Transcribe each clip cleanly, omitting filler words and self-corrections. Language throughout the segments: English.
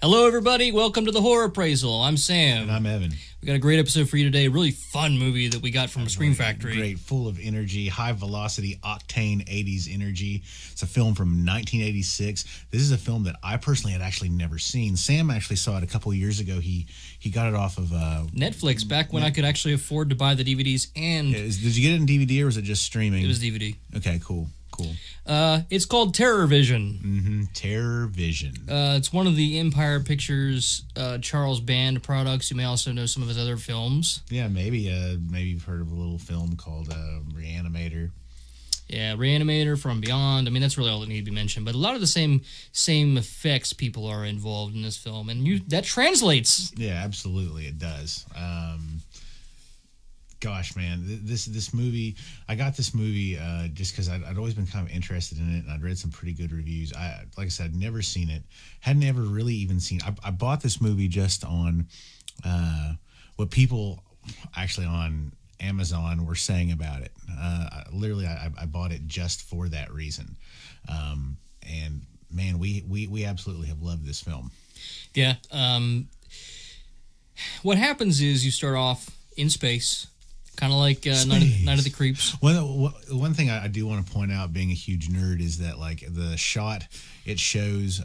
Hello, everybody. Welcome to the Horror Appraisal. I'm Sam. And I'm Evan. We got a great episode for you today. A really fun movie that we got from Scream Factory. Great, full of energy, high velocity, octane 80s energy. It's a film from 1986. This is a film that I personally had actually never seen. Sam actually saw it a couple of years ago. He got it off of Netflix, back when I could actually afford to buy the DVDs. And did you get it in DVD or was it just streaming? It was DVD. Okay, cool. It's called TerrorVision. Mm-hmm. TerrorVision. It's one of the Empire Pictures Charles Band products. You may also know some of his other films. Yeah, maybe you've heard of a little film called Reanimator. Yeah, Reanimator, From Beyond. I mean, that's really all that need to be mentioned. But a lot of the same effects people are involved in this film, and that translates. Yeah, absolutely, it does. Gosh, man, this movie, I got this movie just because I'd always been kind of interested in it, and I'd read some pretty good reviews. Like I said, I'd never seen it, hadn't ever really even seen it. I bought this movie just on what people actually on Amazon were saying about it. Literally, I bought it just for that reason. And man, we absolutely have loved this film. Yeah. What happens is you start off in space. Kind of like Night of the Creeps. One thing I do want to point out, being a huge nerd, is that like the shot it shows,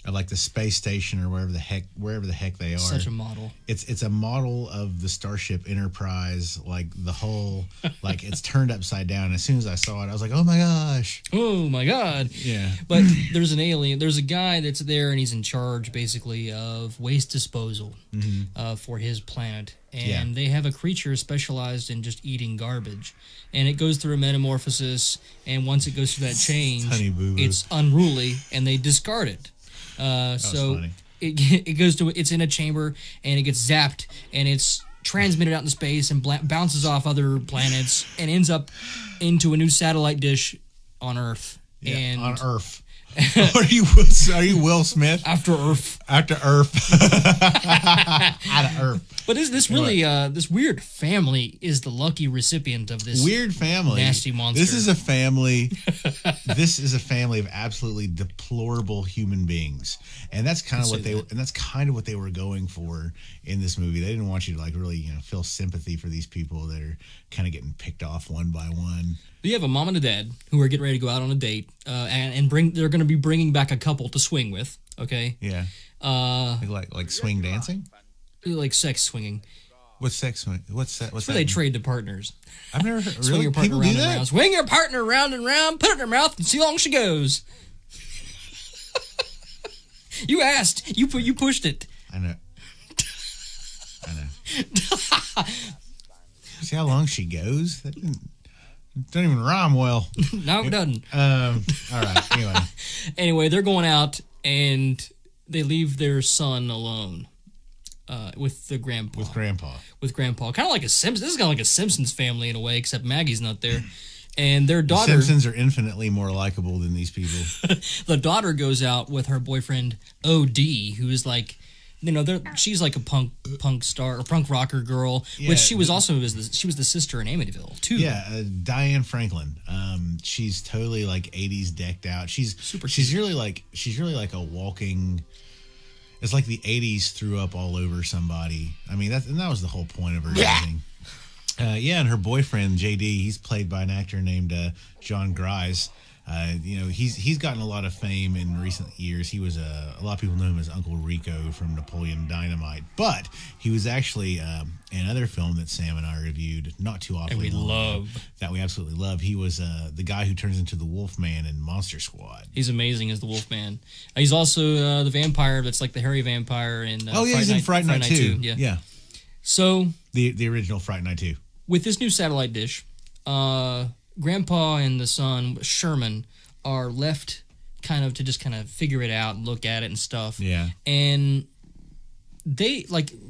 like the space station or wherever the heck they are. Such a model. It's a model of the Starship Enterprise. Like the whole, like it's turned upside down. As soon as I saw it, I was like, oh my gosh. Oh my god. Yeah. But there's an alien. There's a guy that's there, and he's in charge basically of waste disposal for his planet. And they have a creature specialized in just eating garbage. And it goes through a metamorphosis, and once it goes through that change, it's unruly, and they discard it. So it goes to, it's in a chamber, and it gets zapped, and it's transmitted out in space and bounces off other planets and ends up into a new satellite dish on Earth. Yeah, and on Earth. Are you Will Smith? After Earth. After Earth. Out of Earth. But this really, this weird family is the lucky recipient of this weird family, nasty monster. This is a family. This is a family of absolutely deplorable human beings, and that's kind of what they were going for in this movie. They didn't want you to like really feel sympathy for these people that are kind of getting picked off one by one. You have a mom and a dad who are getting ready to go out on a date, and they're going to be bringing back a couple to swing with. Okay. Yeah. Like swing dancing. Like sex swinging. What's sex swing? What's that? Where they trade to partners. I've never heard. Swing your partner People round do that? and round. Swing your partner round and round. Put it in her mouth and see how long she goes. You asked. You pushed it. I know. See how long she goes? That don't even rhyme well. No, it doesn't. All right. Anyway, they're going out and they leave their son alone. With the grandpa. With grandpa. Kind of like a Simpsons. This is kind of like a Simpsons family in a way, except Maggie's not there. And their daughter... The Simpsons are infinitely more likable than these people. The daughter goes out with her boyfriend, O.D., who is like... she's like a punk star or punk rocker girl, which she was also she was the sister in Amityville too. Yeah, Diane Franklin. She's totally like 80s decked out. She's really like a walking... It's like the 80s threw up all over somebody. I mean, that was the whole point of her thing. And her boyfriend, JD, he's played by an actor named Jon Gries. He's gotten a lot of fame in recent years. He was a lot of people know him as Uncle Rico from Napoleon Dynamite, but he was actually in another film that Sam and I reviewed not too often. And we absolutely love. He was the guy who turns into the Wolfman in Monster Squad. He's amazing as the Wolfman. He's also the vampire that's like the hairy vampire in he's in Fright Night 2. Yeah. So the original Fright Night 2. With this new satellite dish, Grandpa and the son, Sherman, are left kind of figure it out and look at it and stuff. Yeah. And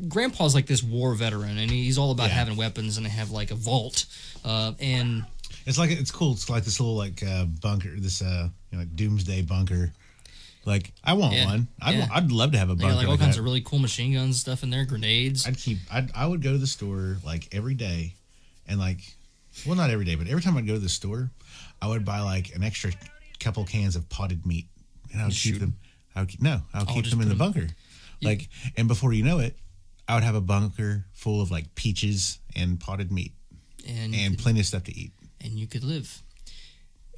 Grandpa's like this war veteran, and he's all about having weapons, and they have like a vault. And it's cool. It's like this little bunker, this doomsday bunker. Like, I want one. I'd love to have a bunker. Like all kinds of really cool machine guns and stuff in there, grenades. I would go to the store like every day, and well, not every day, but every time I'd go to the store, I would buy like an extra couple cans of potted meat, and I would keep them. I'll keep them in the bunker. Like, and before you know it, I would have a bunker full of like peaches and potted meat and plenty of stuff to eat. And you could live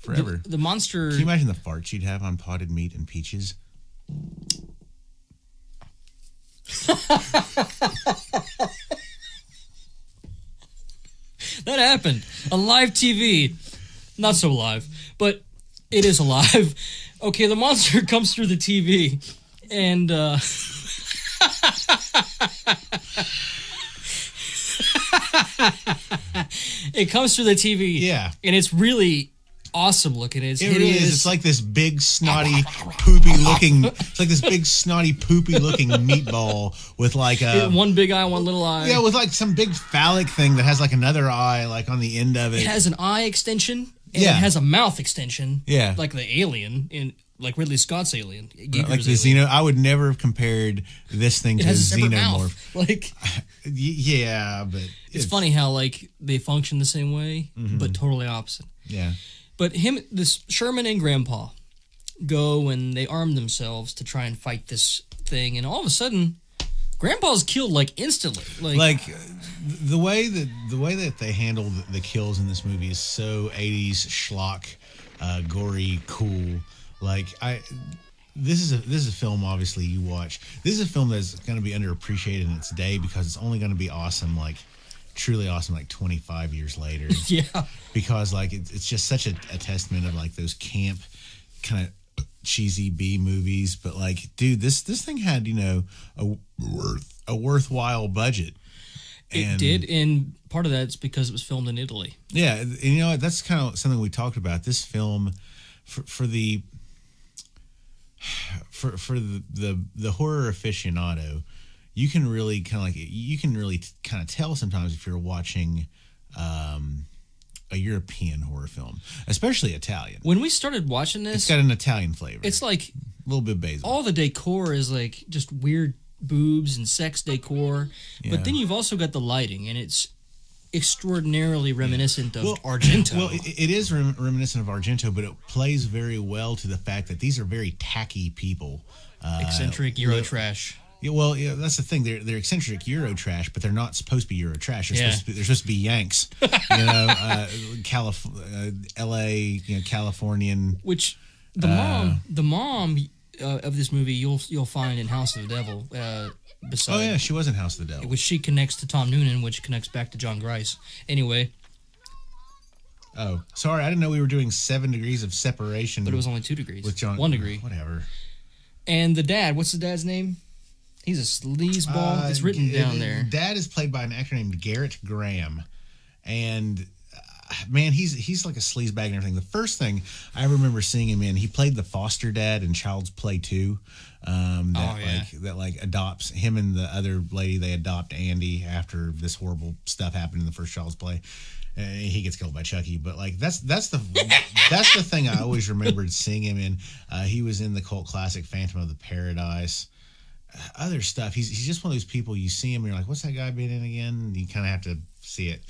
forever. The monster. Can you imagine the farts you'd have on potted meat and peaches? That happened on live TV. Not so live, but it is alive. Okay, the monster comes through the TV, and it comes through the TV. Yeah, and it's really awesome looking. It really is. It's like this big snotty poopy looking. It's like this big snotty poopy looking meatball with like one big eye, one little eye. Yeah, with like some big phallic thing that has like another eye like on the end of it. It has an eye extension. And it has a mouth extension. Yeah, like the alien in like Ridley Scott's Alien. Like the Xeno. I would never have compared this thing to a xenomorph. Like, yeah, but it's funny how like they function the same way, but totally opposite. Yeah. But this Sherman and Grandpa go and they arm themselves to try and fight this thing, and all of a sudden, Grandpa's killed like instantly. Like the way that they handle the kills in this movie is so 80s schlock, gory, cool. Like this is a film obviously you watch. This is a film that's going to be underappreciated in its day because it's only going to be awesome truly awesome like 25 years later. Yeah, because like it's just such a testament of like those camp kind of cheesy B movies, but like dude, this thing had a worthwhile budget. It did, and part of that's because it was filmed in Italy. Yeah, and that's kind of something we talked about. This film for the horror aficionado, you can really kind of tell sometimes if you're watching a European horror film, especially Italian. When we started watching this, it's got an Italian flavor. It's like a little bit basil. All the decor is like just weird boobs and sex decor, but then you've also got the lighting, and it's extraordinarily reminiscent of Argento. Well, it is reminiscent of Argento, but it plays very well to the fact that these are very tacky people. Eccentric Euro trash. Yeah, well, that's the thing. They're eccentric Euro trash, but they're not supposed to be Euro trash. They're supposed to be Yanks. L.A. Californian. Which the mom of this movie you'll find in House of the Devil. She was in House of the Devil. Which she connects to Tom Noonan, which connects back to Jon Gries. Anyway. Oh, sorry, I didn't know we were doing 7 degrees of separation. But it was only 2 degrees. With John, 1 degree. Whatever. And the dad, what's the dad's name? He's a sleazeball. It's written down there. Dad is played by an actor named Gerrit Graham, and man, he's like a sleazebag and everything. The first thing I remember seeing him in, he played the foster dad in Child's Play 2. That adopts him and the other lady. They adopt Andy after this horrible stuff happened in the first Child's Play. He gets killed by Chucky, but like that's the thing I always remembered seeing him in. He was in the cult classic Phantom of the Paradise. Other stuff. He's just one of those people you see him and you're like, what's that guy been in again? You kind of have to see it.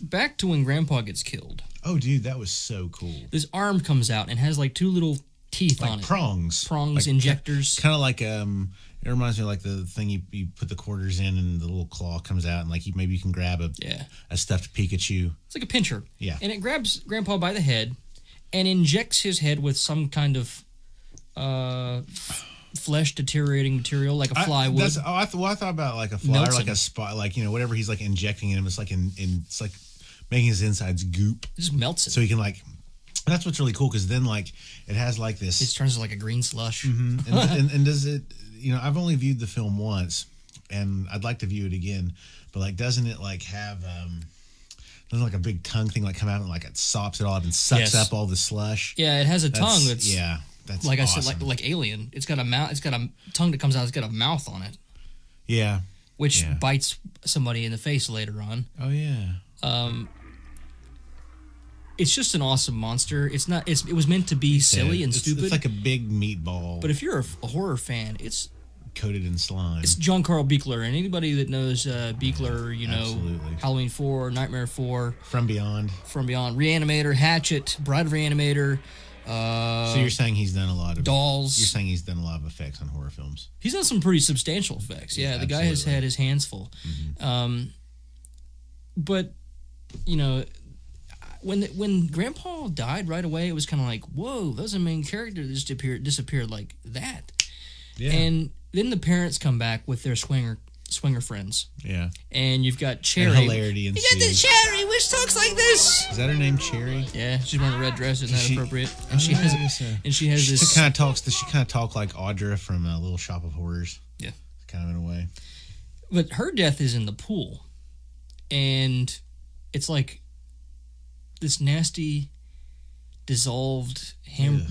Back to when Grandpa gets killed. Oh, dude, that was so cool. This arm comes out and has like 2 little teeth on it. Prongs, like, injectors. Kind of like it reminds me of like the thing you put the quarters in and the little claw comes out and like maybe you can grab a stuffed Pikachu. It's like a pincher. Yeah. And it grabs Grandpa by the head and injects his head with some kind of flesh deteriorating material like a fly would. I thought about like a fly or like a spot, like whatever he's like injecting in him. It's like it's like making his insides goop. It just melts it. So he can like. That's what's really cool because then like it has like this. It turns into like a green slush. Mm-hmm. and does it? I've only viewed the film once, and I'd like to view it again. But like, doesn't it like have doesn't like a big tongue thing like come out and like it sops it all up and sucks up all the slush? Yeah, it has a tongue that's That's like awesome. I said, like Alien. It's got a mouth. It's got a tongue that comes out. It's got a mouth on it. Yeah, which bites somebody in the face later on. Oh yeah. It's just an awesome monster. It's not. It was meant to be silly and stupid. It's like a big meatball. But if you're a horror fan, it's coated in slime. It's John Carl Buechler, and anybody that knows Buechler, absolutely. Halloween 4, Nightmare 4, From Beyond, Reanimator, Hatchet, Bride of Reanimator. So you're saying he's done a lot of dolls. You're saying he's done a lot of effects on horror films. He's done some pretty substantial effects. Yeah, the guy has had his hands full. But when Grandpa died right away, it was kind of like, whoa, that was a main character that disappeared like that. Yeah. And then the parents come back with their swinger friends. Yeah. And you've got Cherry. And hilarity ensues. You got the Cherry, which talks like this. Is that her name, Cherry? Yeah, she's wearing a red dress. Isn't that appropriate? And she has this. Kind of talks. Does she kind of talk like Audra from Little Shop of Horrors? Yeah. Kind of in a way. But her death is in the pool, and it's like this nasty, dissolved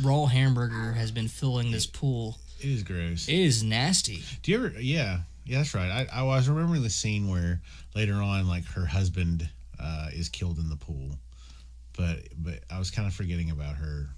raw hamburger has been filling this pool. It is gross. It is nasty. Do you ever? Yeah, that's right. I was remembering the scene where later on, like her husband is killed in the pool, but I was kind of forgetting about her.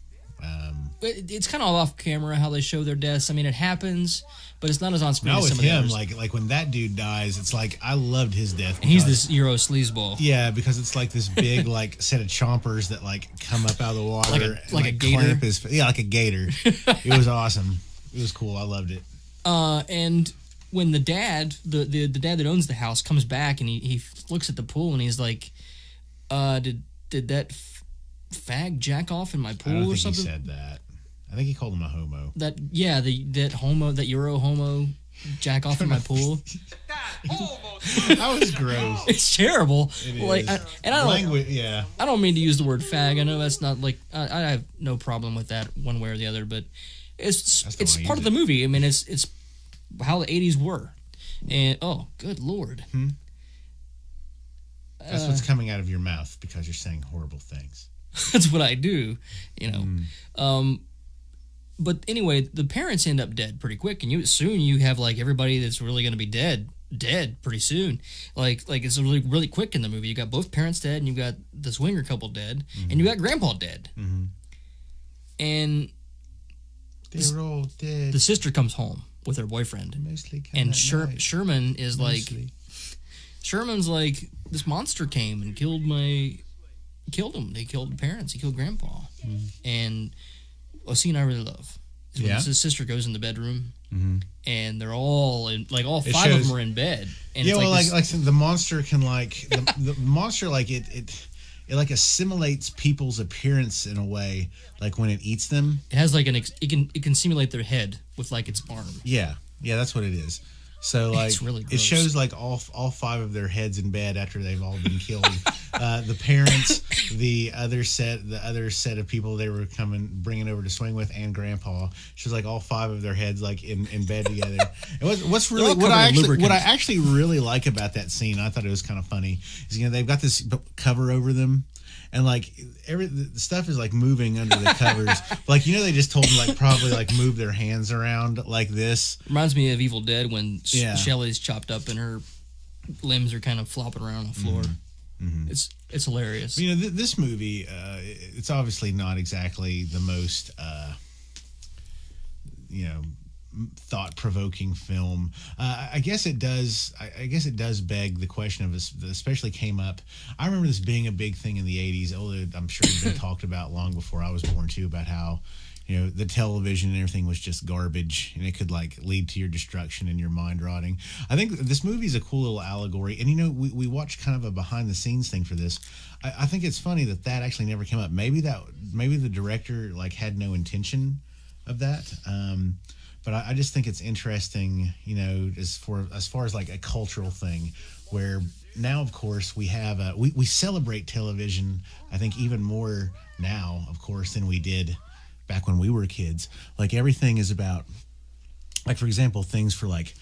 It's kind of off camera how they show their deaths. I mean, it happens, but it's not as on screen. Not as with some him. Of the others. Like when that dude dies, it's like I loved his death. And he's this Euro sleazeball. Yeah, because it's like this big like set of chompers that like come up out of the water, like a gator. Like a gator. It was awesome. It was cool. I loved it. And when the dad, the dad that owns the house, comes back and he looks at the pool and he's like, "Did that fag jack off in my pool or something?" He said that. I think he called him a homo. That Euro homo jack off in my pool. That was gross. It's terrible. It like, is. I don't mean to use the word fag. I know that's not like I have no problem with that one way or the other, but it's part of the movie. I mean, it's how the 80s were, and oh, good Lord. That's what's coming out of your mouth because you're saying horrible things. That's what I do, But anyway, the parents end up dead pretty quick, and soon you have like everybody that's really going to be dead pretty soon. Like it's really really quick in the movie. You got both parents dead, and you got the swinger couple dead, and you got Grandpa dead, and they're all dead. The sister comes home with her boyfriend, and Sherman is Sherman's like, this monster came and killed him. They killed the parents. He killed Grandpa. And a scene I really love is when his sister goes in the bedroom, and they're all in, like all five of them are in bed. And yeah, it's like the monster can the monster it like assimilates people's appearance in a way, like when it eats them. It has like it can simulate their head with like its arm. Yeah, that's what it is. So like it's really gross. It shows like all five of their heads in bed after they've all been killed. The parents, the other set of people they were bringing over to swing with, and Grandpa. Shows like all five of their heads like in bed together. And what I actually really like about that scene, I thought it was kind of funny, is they've got this cover over them. And like the stuff is like moving under the covers. Like they just told them like probably like move their hands around like this. Reminds me of Evil Dead when Shelley's chopped up and her limbs are kind of flopping around on the floor. It's hilarious. This movie, it's obviously not exactly the most thought-provoking film. I guess it does beg the question of this, especially came up. I remember this being a big thing in the 80s. Although I'm sure it's been talked about long before I was born too, about how the television and everything was just garbage, and it could like lead to your destruction and your mind rotting. I think this movie is a cool little allegory, and we watched kind of a behind the scenes thing for this. I think it's funny that actually never came up. Maybe the director like had no intention of that. But I just think it's interesting, as far as like a cultural thing, where now, of course, we have we celebrate television. I think even more now, of course, than we did back when we were kids. Like everything is about, like for example, things for like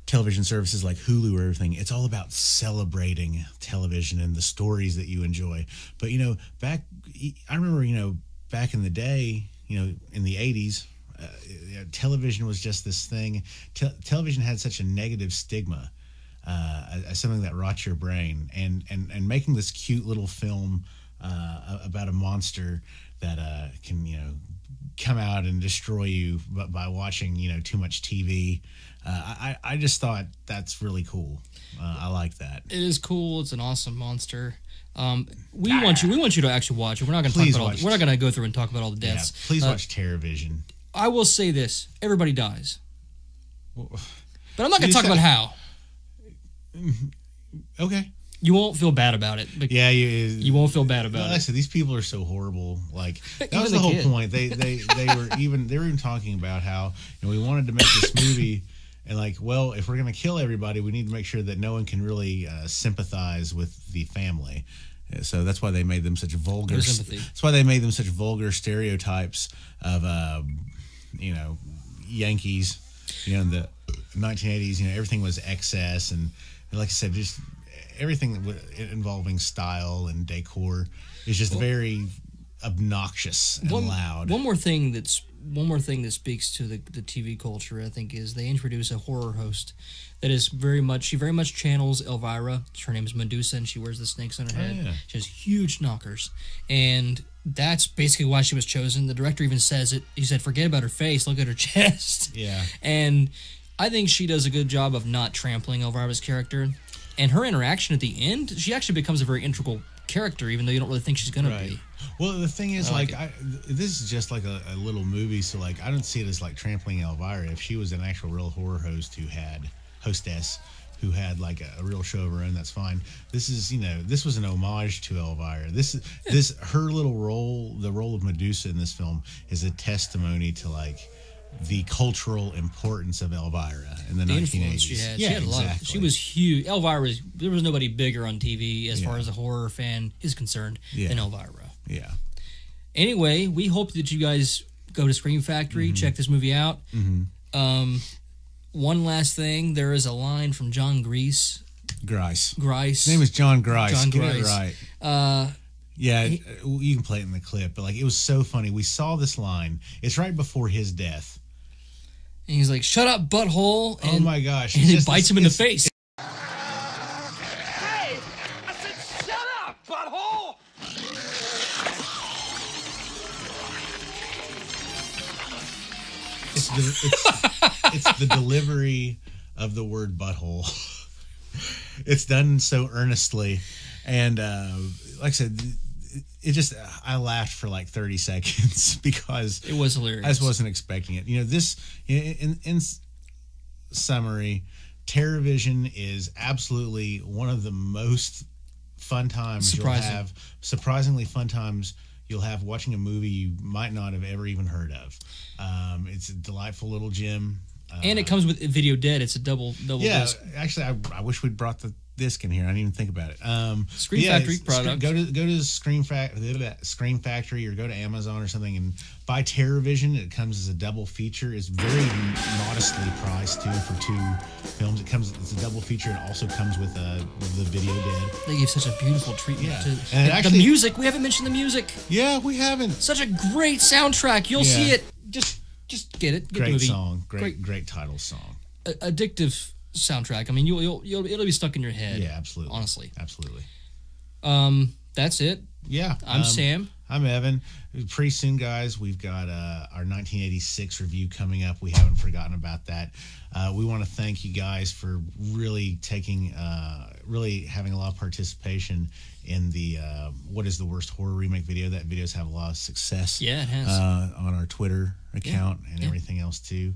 television services like Hulu or everything. It's all about celebrating television and the stories that you enjoy. But I remember back in the day, in the 80s. Television was just this thing. Television had such a negative stigma as something that rots your brain, and making this cute little film about a monster that can come out and destroy you by watching, too much TV. I just thought that's really cool. I like that. It is cool. It's an awesome monster. We want you to actually watch it. We're not going to talk about we're not going to go through and talk about all the deaths. Yeah, please watch TerrorVision. I will say this: everybody dies, but I'm not going to talk about how. Okay. You won't feel bad about it. Yeah, you won't feel bad about it. Like I said, these people are so horrible. Like that was the whole point. They were even talking about how we wanted to make this movie, and like, well, if we're gonna kill everybody, we need to make sure that no one can really sympathize with the family. So that's why they made them such vulgar. That's why they made them such vulgar stereotypes of Yankees. In the 1980s, everything was excess, and like I said, just everything involving style and decor is just very obnoxious and loud. One more thing that speaks to the TV culture, I think, is they introduce a horror host that is very much channels Elvira. Her name is Medusa, and she wears the snakes on her head. Yeah. She has huge knockers, and that's basically why she was chosen. The director even says it. He said, "Forget about her face, look at her chest." Yeah, and I think she does a good job of not trampling Elvira's character. And her interaction at the end, she actually becomes a very integral character, even though you don't really think she's going to be. Well, the thing is, this is just like a little movie, so like I don't see it as like trampling Elvira. If she was an actual real horror hostess who had like a real show of her own, that's fine. This is, this was an homage to Elvira. Her little role, the role of Medusa in this film, is a testimony to like the cultural importance of Elvira in the 1980s. She had a lot. She was huge. There was nobody bigger on TV as far as a horror fan is concerned than Elvira. Yeah. Anyway, we hope that you guys go to Scream Factory, check this movie out. One last thing, there is a line from Jon Gries. His name is Jon Gries. Get it right. Yeah, you can play it in the clip, but like it was so funny. We saw this line. It's right before his death. And he's like, "Shut up, butthole!" And, oh my gosh! And he bites him in the face. Hey, I said, "Shut up, butthole!" It's the delivery of the word butthole. It's done so earnestly, and like I said, I laughed for like 30 seconds because it was hilarious. I just wasn't expecting it. This in summary, TerrorVision is absolutely one of the most fun times you'll have. Surprisingly fun times you'll have watching a movie you might not have ever even heard of. It's a delightful little gem. And it comes with Video Dead. It's a double disc. Actually, I wish we'd brought the disc in here. I didn't even think about it. Scream Factory product. Go to Scream Factory or go to Amazon or something and buy TerrorVision. It comes as a double feature. It's very modestly priced too for 2 films. It's a double feature. It also comes with the Video Dead. They gave such a beautiful treatment to and actually, the music. We haven't mentioned the music. Yeah, we haven't. Such a great soundtrack. You'll see it. Just get it. Get great the movie. Song. Great title song. Addictive soundtrack. I mean, it'll be stuck in your head. Yeah, absolutely. Honestly, absolutely. That's it. Yeah, I'm Sam. I'm Evan. Pretty soon, guys, we've got our 1986 review coming up. We haven't forgotten about that. We want to thank you guys for really really having a lot of participation in the what is the worst horror remake video. That videos have a lot of success. Yeah, it has. On our Twitter account and everything else too.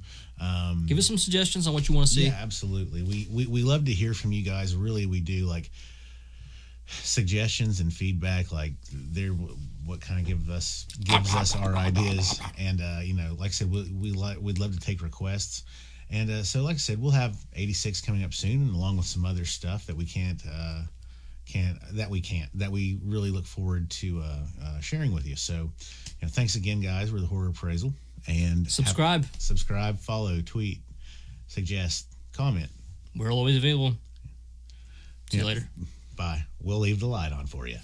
Give us some suggestions on what you want to see. Yeah, absolutely. We love to hear from you guys. Really, we do. Like suggestions and feedback. Like they're what kind of gives us our ideas. And like I said, we'd love to take requests. And so, like I said, we'll have 86 coming up soon, along with some other stuff that we really look forward to sharing with you. So, thanks again, guys. We're the Horror Appraisal, and subscribe, follow, tweet, suggest, comment. We're always available. See you later. Bye. We'll leave the light on for you.